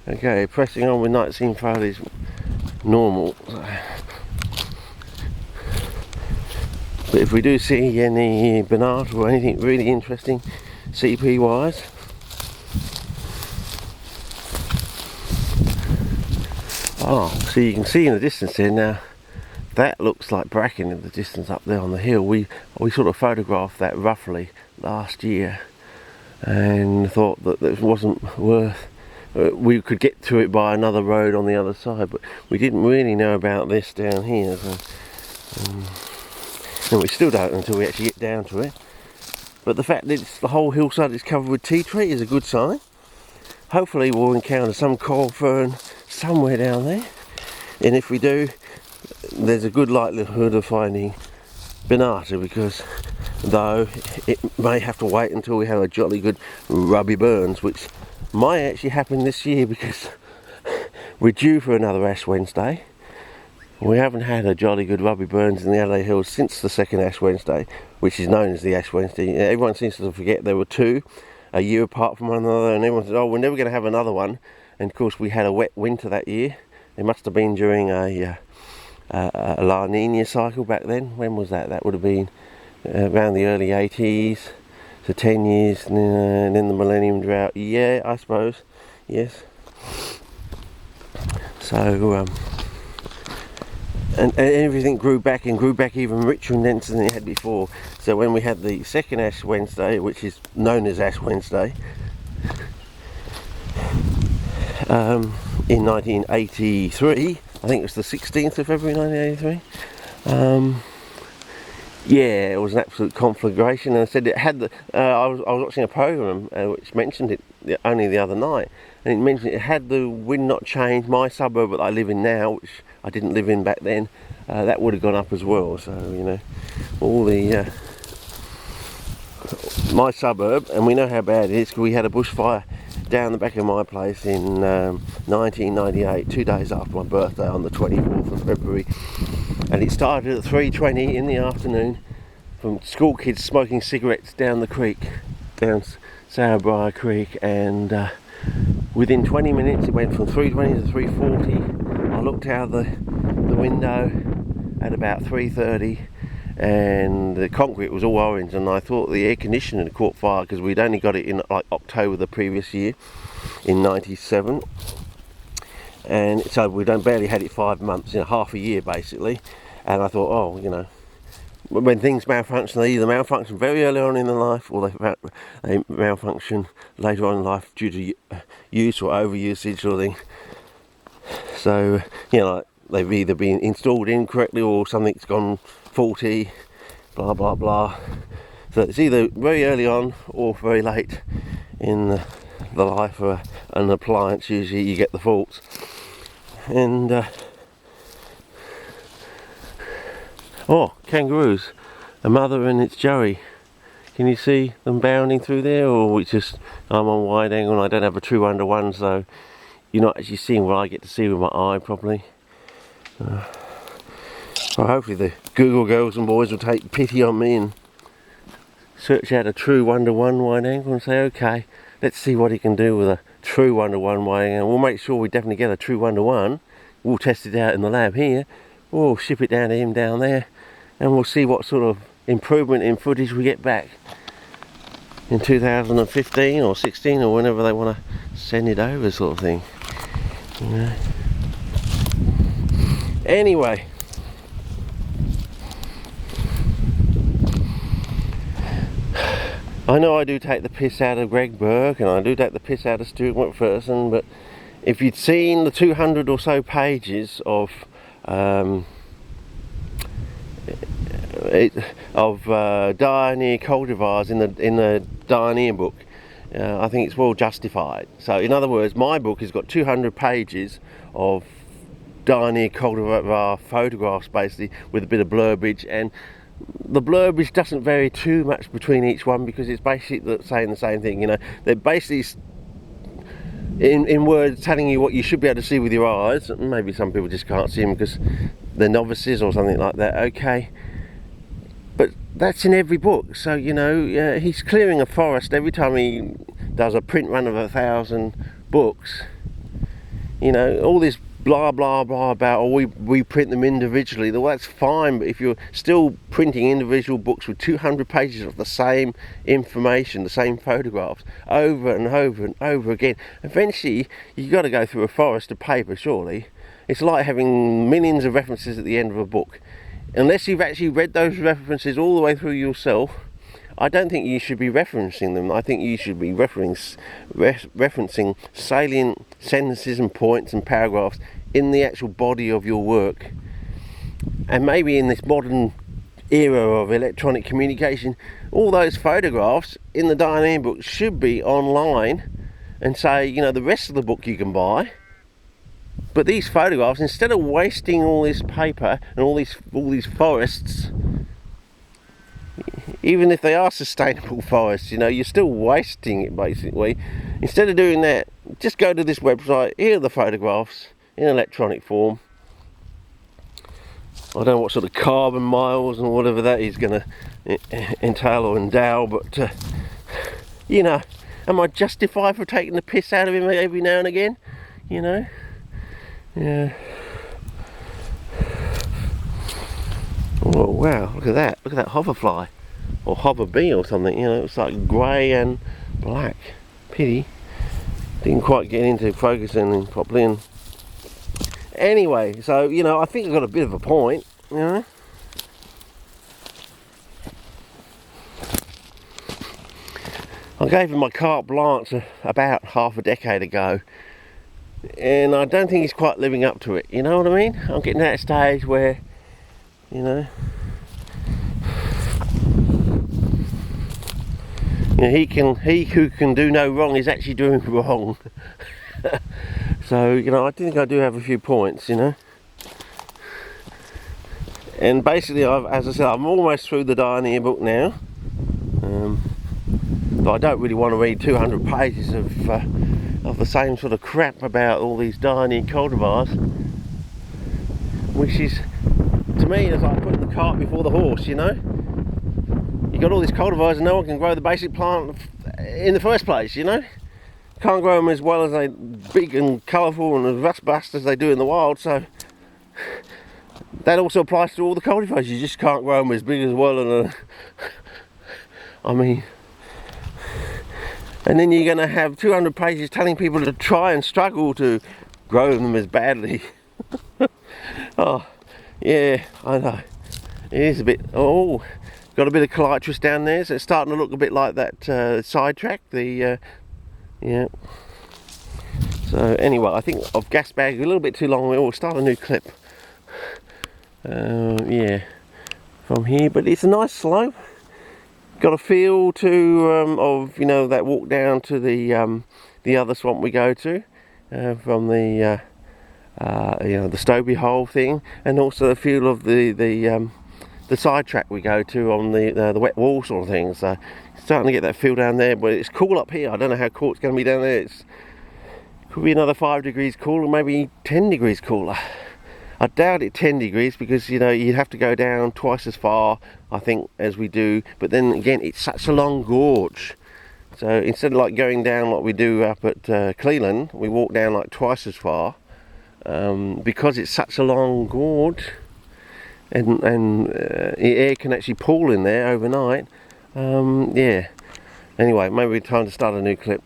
Okay, pressing on with night scene foliage normal. But if we do see any Bernard or anything really interesting CP wise, so you can see in the distance there now, that looks like bracken in the distance up there on the hill. We sort of photographed that roughly last year and thought that it wasn't worth, we could get to it by another road on the other side, but we didn't really know about this down here, so, and we still don't until we actually get down to it. But the fact that the whole hillside is covered with tea tree is a good sign. Hopefully we'll encounter some coral fern somewhere down there, and if we do, there's a good likelihood of finding Bernata, because though it may have to wait until we have a jolly good rubby burns, which might actually happen this year because we're due for another Ash Wednesday. We haven't had a jolly good rubby burns in the Adelaide Hills since the second Ash Wednesday, which is known as the Ash Wednesday. Everyone seems to forget there were two a year apart from one another, and everyone says, oh, we're never going to have another one. And of course we had a wet winter that year. It must have been during a La Nina cycle back then. When was that? That would have been around the early 80s, so 10 years, and then the millennium drought. Yeah, I suppose, yes. So and everything grew back even richer and denser than it had before. So when we had the second Ash Wednesday, which is known as Ash Wednesday, in 1983, I think it was the 16th of February 1983. Yeah, it was an absolute conflagration, and I said it had the. I was watching a program which mentioned it only the other night, and it mentioned it had the wind not changed. My suburb that I live in now, which I didn't live in back then, that would have gone up as well. So you know, all the my suburb, and we know how bad it is because we had a bushfire down the back of my place in 1998, 2 days after my birthday on the 24th of February, and it started at 3:20 in the afternoon from school kids smoking cigarettes down the creek, down Sourbriar Creek, and within 20 minutes it went from 3:20 to 3:40. I looked out the window at about 3:30, and the concrete was all orange, and I thought the air conditioner had caught fire because we'd only got it in like October the previous year in 97, and so we barely had it 5 months, half a year basically. And I thought, oh, when things malfunction, they either malfunction very early on in the life, or they malfunction later on in life due to use or overusage sort of thing. So like they've either been installed incorrectly or something's gone faulty, blah blah blah. So it's either very early on or very late in the life of an appliance. Usually you get the faults. And oh, kangaroos, a mother and its joey. Can you see them bounding through there? Or it's just, I'm on wide angle and I don't have a true under one, so you're not actually seeing what I get to see with my eye properly. Well, hopefully the Google girls and boys will take pity on me and search out a true 1:1 wide angle and say, okay, let's see what he can do with a true 1:1 wide angle. We'll make sure we definitely get a true 1:1. We'll test it out in the lab here. We'll ship it down to him down there, and we'll see what sort of improvement in footage we get back in 2015 or 16 or whenever they want to send it over, sort of thing. Anyway, I know I do take the piss out of Greg Burke, and I do take the piss out of Stuart McPherson, but if you'd seen the 200 or so pages of Diarrhea cultivars in the Diarrhea book, I think it's well justified. So in other words, my book has got 200 pages of Diarrhea cultivar photographs, basically, with a bit of blurbage, and the blurbage doesn't vary too much between each one because it's basically saying the same thing. They're basically in words telling you what you should be able to see with your eyes. Maybe some people just can't see them because they're novices or something like that, okay, but that's in every book. So he's clearing a forest every time he does a print run of 1,000 books. You know, all this blah blah blah about, or we print them individually. Well, that's fine, but if you're still printing individual books with 200 pages of the same information, the same photographs, over and over and over again, eventually you've got to go through a forest of paper, surely. It's like having millions of references at the end of a book. Unless you've actually read those references all the way through yourself, I don't think you should be referencing them. I think you should be referencing salient sentences and points and paragraphs in the actual body of your work. And maybe in this modern era of electronic communication, all those photographs in the diary book should be online, and say, you know, the rest of the book you can buy, but these photographs, instead of wasting all this paper and all these forests, even if they are sustainable forests, you know, you're still wasting it basically. Instead of doing that, just go to this website. Here are the photographs in electronic form. I don't know what sort of carbon miles and whatever that is going to entail or endow, but you know, am I justified for taking the piss out of him every now and again? You know, yeah. Oh wow, look at that hoverfly, or hover bee or something. You know, it's like grey and black. Pity didn't quite get into focusing properly. And anyway, so you know, I think I've got a bit of a point, you know. I gave him my carte blanche about half a decade ago, and I don't think he's quite living up to it, you know what I mean? I'm getting to that stage where, you know, he who can do no wrong is actually doing wrong. So, you know, I think I do have a few points, you know. And basically, as I said, I'm almost through the diary book now. But I don't really want to read 200 pages of the same sort of crap about all these diary cultivars, which is, to me, it's like putting the cart before the horse, you know. You got all these cultivars and no one can grow the basic plant in the first place, you know. Can't grow them as well as they big and colourful and as robust as they do in the wild, so that also applies to all the cultivars. You just can't grow them as big as well, and I mean, and then you're going to have 200 pages telling people to try and struggle to grow them as badly. Oh yeah, I know, it is a bit, oh, got a bit of colitis down there, so it's starting to look a bit like that sidetrack, the yeah. So anyway, I think I've gas bagged a little bit too long. We'll start a new clip. Yeah, from here, but it's a nice slope. Got a feel to of, you know, that walk down to the other swamp we go to from the you know, the Stobie hole thing, and also the feel of the sidetrack we go to on the wet wall sort of thing. So starting to get that feel down there, but it's cool up here. I don't know how cool it's going to be down there. It could be another 5 degrees cooler, maybe 10 degrees cooler. I doubt it 10 degrees, because, you know, you'd have to go down twice as far, I think, as we do. But then again, it's such a long gorge. So instead of like going down like we do up at Cleland, we walk down like twice as far, because it's such a long gorge, and the air can actually pool in there overnight. Yeah. Anyway, maybe time to start a new clip.